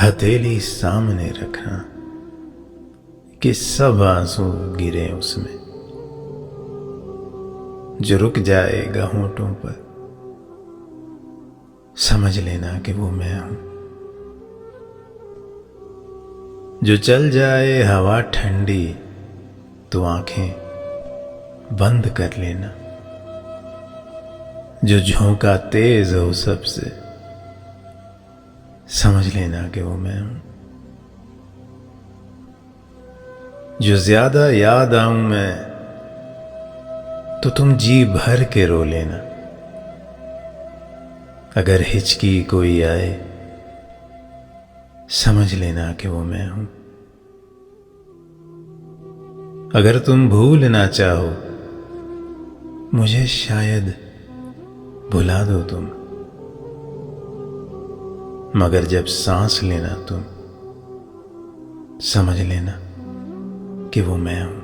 हथेली सामने रखना कि सब आंसू गिरे उसमें, जो रुक जाएगा होंठों पर, समझ लेना कि वो मैं हूं। जो चल जाए हवा ठंडी तो आंखें बंद कर लेना, जो झोंका तेज हो सबसे, समझ लेना कि वो मैं हूं। जो ज्यादा याद आऊं मैं तो तुम जी भर के रो लेना, अगर हिचकी कोई आए समझ लेना कि वो मैं हूं। अगर तुम भूलना चाहो मुझे शायद भुला दो तुम, मगर जब सांस लेना तुम समझ लेना कि वो मैं हूं।